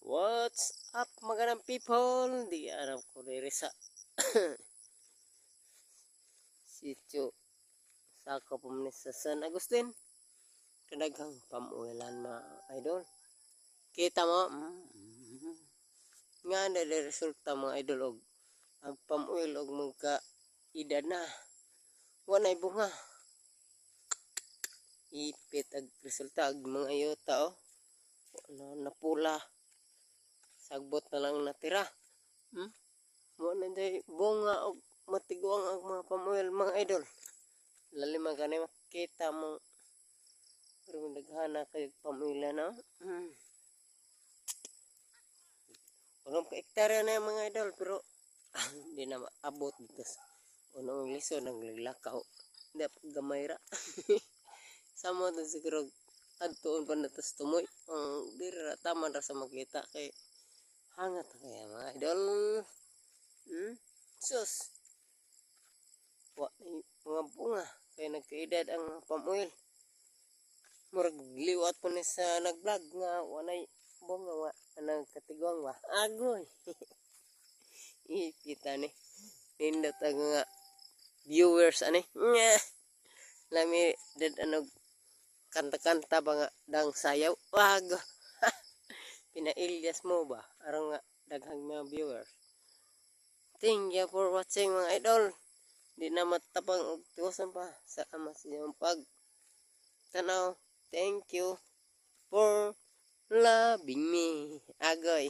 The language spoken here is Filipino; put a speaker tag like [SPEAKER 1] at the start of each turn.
[SPEAKER 1] What's up magandang people? Di alam ko diri sa sitio Sako Pumni sa San Agustin. Kadaghang pamuelan mga idol. Kita mo nga na resulta mga idol og ang pamuel og magka edad na. Wanay bunga. Ipit ag resulta ag mga ayota napula. Sagbot na lang natira. Mo na day bunga og matiguang ang mga pamuel mga idol. Lalim ang kanay makita mo pero naghana kayo pamuela na. Walang ka-ektarya na yung mga idol pero hindi na maabot dito. Unang liso nang laglakaw. Hindi pa gamay ra. Sama doon siguro adtuon pa na tas tumoy. Di ra taman ra sa makita kay hangat kaya mga idol. Sus. Wa mga bunga kay nagkaedad ang pamuel. Murag liwat po ni sa nag-vlog nga wanay bunga wa anang katigong wa. Agoy. Ipita ni. Nindot ang nga viewers ani. Lami dad anog kanta-kanta ba nga dang sayaw. Wag. Pinailyas mo ba? Aron nga daghang mga viewers. Thank you for watching mga idol. Di na matapang og tuwasan pa sa ama sa iyong pag tanaw. Thank you for loving me. Agoy.